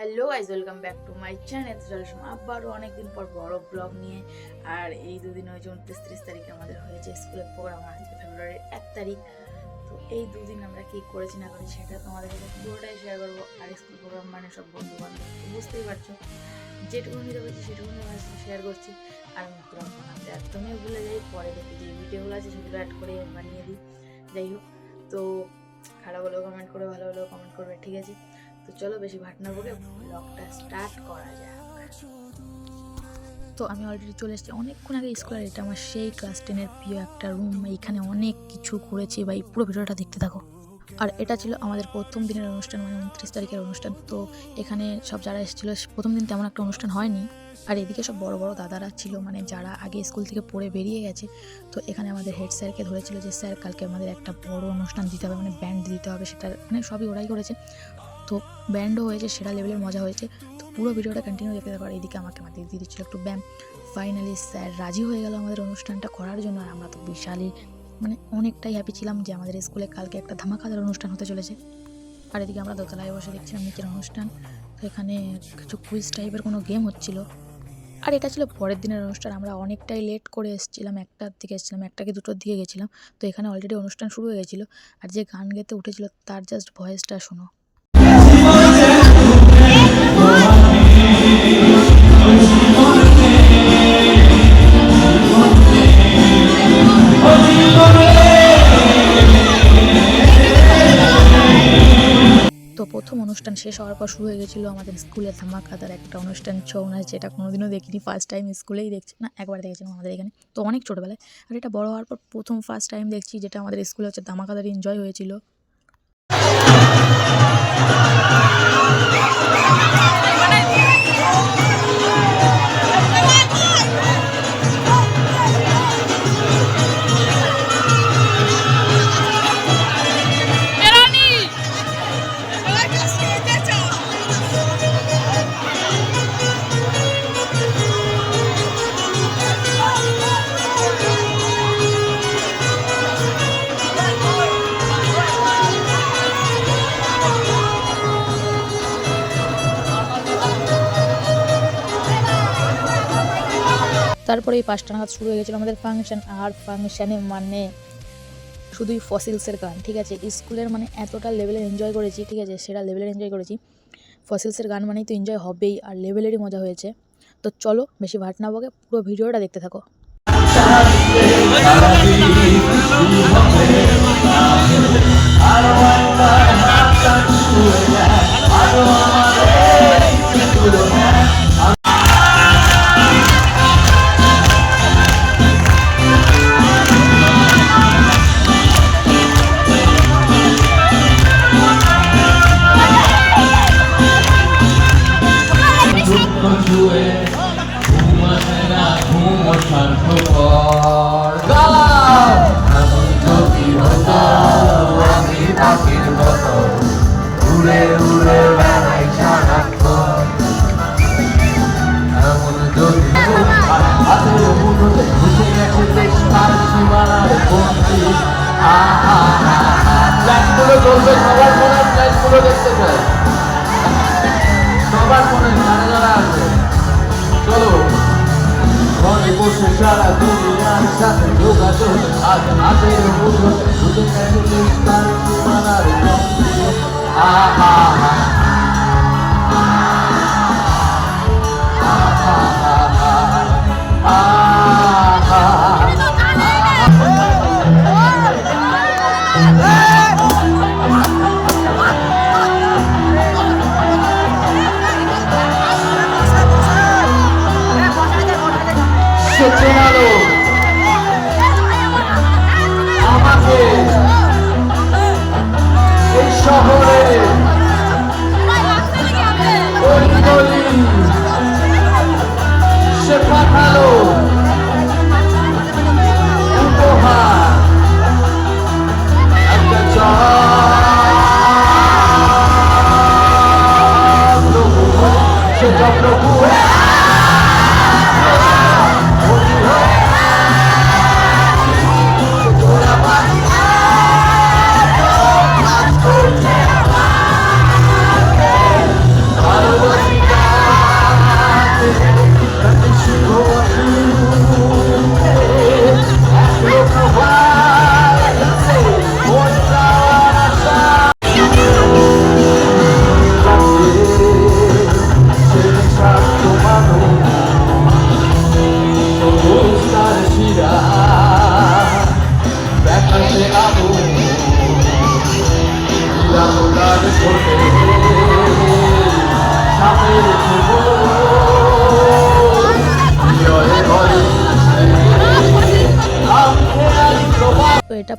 Hello guys, welcome back to my channel. চলে আসলাম আবারও অনেকদিন পর বড় ব্লগ নিয়ে। আর এই দুদিন হয়েছে 29-30 তারিখে আমাদের হয়েছে স্কুলের প্রোগ্রাম, আজকে ফেব্রুয়ারির 1 তারিখ। তো এই দুদিন আমরা কী করেছি না করেছি সেটা তোমাদের কাছে পুরোটাই শেয়ার করবো। আর স্কুল প্রোগ্রাম মানে সব বন্ধু বান্ধব, বুঝতেই পারছো, যেটুকু নিতে পারছি সেটুকু শেয়ার করছি। আর ব্লগ বানাতে একদমই ভুলে যাই, পরে দেখি যে ভিডিওগুলো আছে সেগুলো অ্যাড করে বানিয়ে দিই। যাই হোক, তো খারাপ হলেও কমেন্ট করে, ভালো হলেও কমেন্ট করবে, ঠিক আছে? তো চলো বেশি ভাট না বলে ব্লগটা স্টার্ট করা যাক। তো আমি অলরেডি চলে এসেছি অনেকক্ষণ আগে স্কুলের। এটা আমার সেই ক্লাস 10-এর প্রিয় একটা রুম। এইখানে অনেক কিছু করেছি ভাই, পুরো ভিডিওটা দেখতে থাকো। আর এটা ছিল আমাদের প্রথম দিনের অনুষ্ঠান, মানে 29 তারিখের অনুষ্ঠান। তো এখানে সব যারা এসেছিলো, প্রথম দিন তেমন একটা অনুষ্ঠান হয়নি। আর এদিকে সব বড় বড় দাদারা ছিল, মানে যারা আগে স্কুল থেকে পড়ে বেরিয়ে গেছে। তো এখানে আমাদের হেড স্যারকে ধরেছিল যে স্যার কালকে আমাদের একটা বড় অনুষ্ঠান দিতে হবে, মানে ব্যান্ড দিতে হবে। সেটা মানে সবই ওরাই করেছে। তো ব্যান্ডও হয়েছে, সেরা লেভেলের মজা হয়েছে। তো পুরো ভিডিওটা কন্টিনিউ দেখতে থাকো। এইদিকে আমাকে দিয়ে দিচ্ছিল একটু ব্যায়াম। ফাইনালি স্যার রাজি হয়ে গেল আমাদের অনুষ্ঠানটা করার জন্য। আর আমরা তো বিশালই মানে অনেকটাই হ্যাপি ছিলাম যে আমাদের স্কুলে কালকে একটা ধামাকাদার অনুষ্ঠান হতে চলেছে। আর এদিকে আমরা দোতলায় বসে দেখছিলাম নিচের অনুষ্ঠান। তো এখানে কিছু কুইজ টাইপের কোনো গেম হচ্ছিল। আর এটা ছিল পরের দিনের অনুষ্ঠান। আমরা অনেকটাই লেট করে এসেছিলাম, 1টার দিকে এসেছিলাম, 1টা কি 2টোর দিকে গেছিলাম। তো এখানে অলরেডি অনুষ্ঠান শুরু হয়ে গেছিলো। আর যে গান গেতে উঠেছিল তার জাস্ট ভয়েসটা শোনো। তো প্রথম অনুষ্ঠান শেষ হওয়ার পর শুরু হয়ে গেছিলো আমাদের স্কুলে ধামাকাদার একটা অনুষ্ঠান, ছৌ নাচ, যেটা কোনোদিনও দেখিনি। ফার্স্ট টাইম স্কুলেই দেখছি, না একবার দেখেছিলাম আমাদের এখানে, তো অনেক ছোটোবেলায়। আর এটা বড় হওয়ার পর প্রথম ফার্স্ট টাইম দেখছি, যেটা আমাদের স্কুলে হচ্ছে ধামাকাদার এনজয় হয়েছিল। তারপরে এই 5টা নাগাদ শুরু হয়ে গেছিলো আমাদের ফাংশন। আর ফাংশানে মানে শুধুই ফসিলসের গান, ঠিক আছে? স্কুলের মানে এতটা লেভেলের এনজয় করেছি, ঠিক আছে? সেরা লেভেলের এনজয় করেছি। ফসিলসের গান মানেই তো এনজয় হবেই, আর লেভেলেরই মজা হয়েছে। তো চলো বেশি ভাট না বকে পুরো ভিডিওটা দেখতে থাকো। সবার মনে প্ল্যানগুলো দেখতে চাই, সবার মনে যারা যারা আছে। চলো ঘরে বসে সারা দুনিয়ার সাথে যোগাযোগ, আজ হাতের মুঠোতে ঢুকে গেছে তার সীমানার গন্ধে। আহা আমাকে এই শহরে সে পাঠালো উপহার, একটা চন্দ্রভূ, সে চন্দ্রভূ ভালোবাসা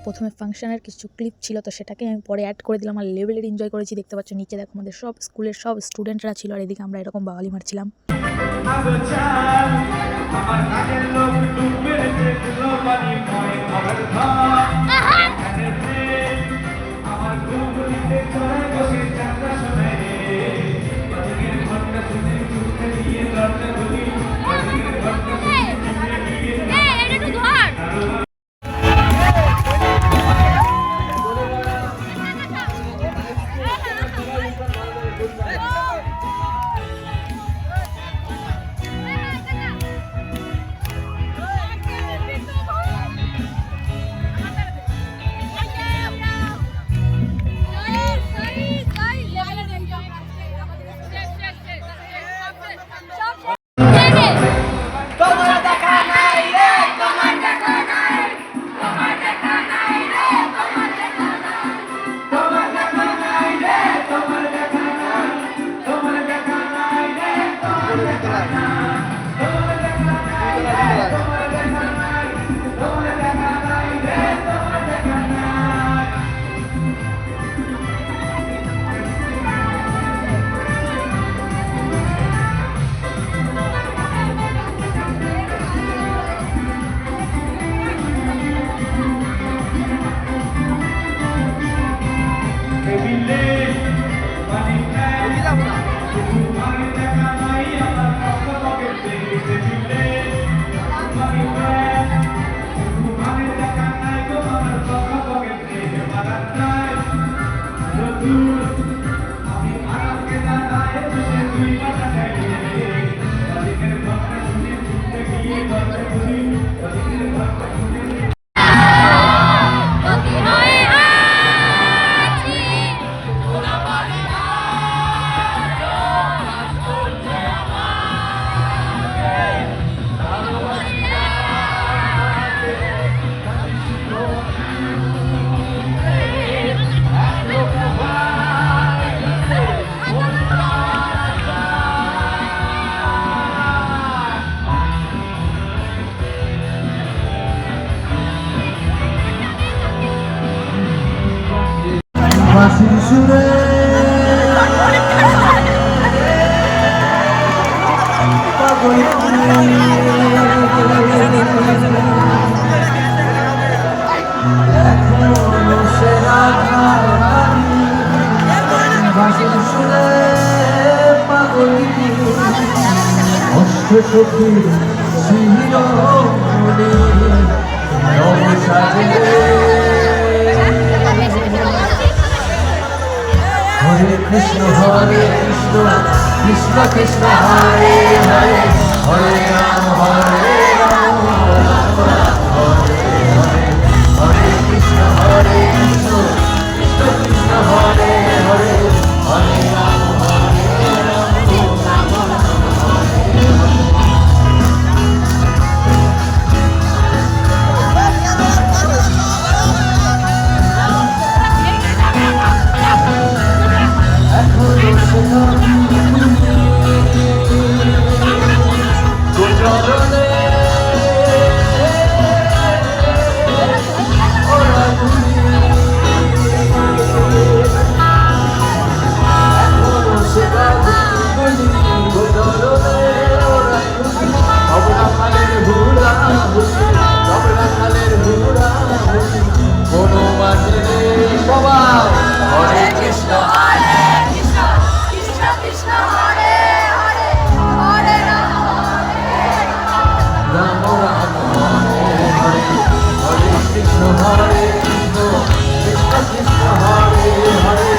প্রথমে ফাংশনের কিছু ক্লিপ ছিল, তো সেটাকে আমি পরে অ্যাড করে দিলাম। আর লেভেলের এনজয় করেছি, দেখতে পাচ্ছ নিচে দেখো আমাদের সব স্কুলের সব স্টুডেন্টরা ছিল, আর এদিকে আমরা এরকম বাঙালি মারছিলাম। আমার কাজের লোক ডুবে দেখলো পানি ময় খবর ধর আমার ঘুমগুলিতে চড়ে বসে যাত্রা শুনে বাজিকের ঘন্টা শুনে ছুটতে গিয়ে দরজা খুলি বাজিকের ঘন্টা শুনে ছুটতে গিয়ে টেবিলে পানি খাই শুধু পানি দেখা নাই আমার পকেট থেকে টেবিলে পানি খাই শুধু পানি দেখা নাই গো আমার পকেট থেকে মারার নাই রতুর আমি আরামকে দাঁড়ায় বসে দুই পাতা খাইয়ে বালিকের ঘন্টা শুনে ছুটতে গিয়ে দরজা খুলি বালিকের ঘন্টা শুনে বাঁশির সুরে পাগল এখনো সে রাধারানী বাঁশির সুরে পাগল অষ্ট সখীর শিরোমণি নব সাজে হরে কৃষ্ণ কৃষ্ণ কৃষ্ণ হরে হরে হরে রাম রাম হরে হরে হরে কৃষ্ণ কৃষ্ণ কৃষ্ণ হরে হরে হরে রাম হরে কৃষ্ণ কৃষ্ণ কৃষ্ণ হরে হরে হরে রাম রাম হরে হরে হরে কৃষ্ণ কৃষ্ণ কৃষ্ণ হরে হরে।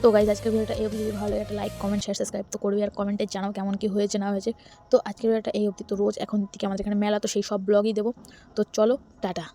তো গাইজ আজকের ভিডিওটা এই অবধি, ভালো একটা লাইক কমেন্ট শেয়ার সাবস্ক্রাইব তো করবি, আর কমেন্টে জানাও কেমন কি হয়েছে না হয়েছে। তো আজকের ভিডিওটা এই অবধি, তো রোজ এখন থেকে আমাদের এখানে মেলা, তো সেই সব ব্লগই দেবো। তো চলো টাটা।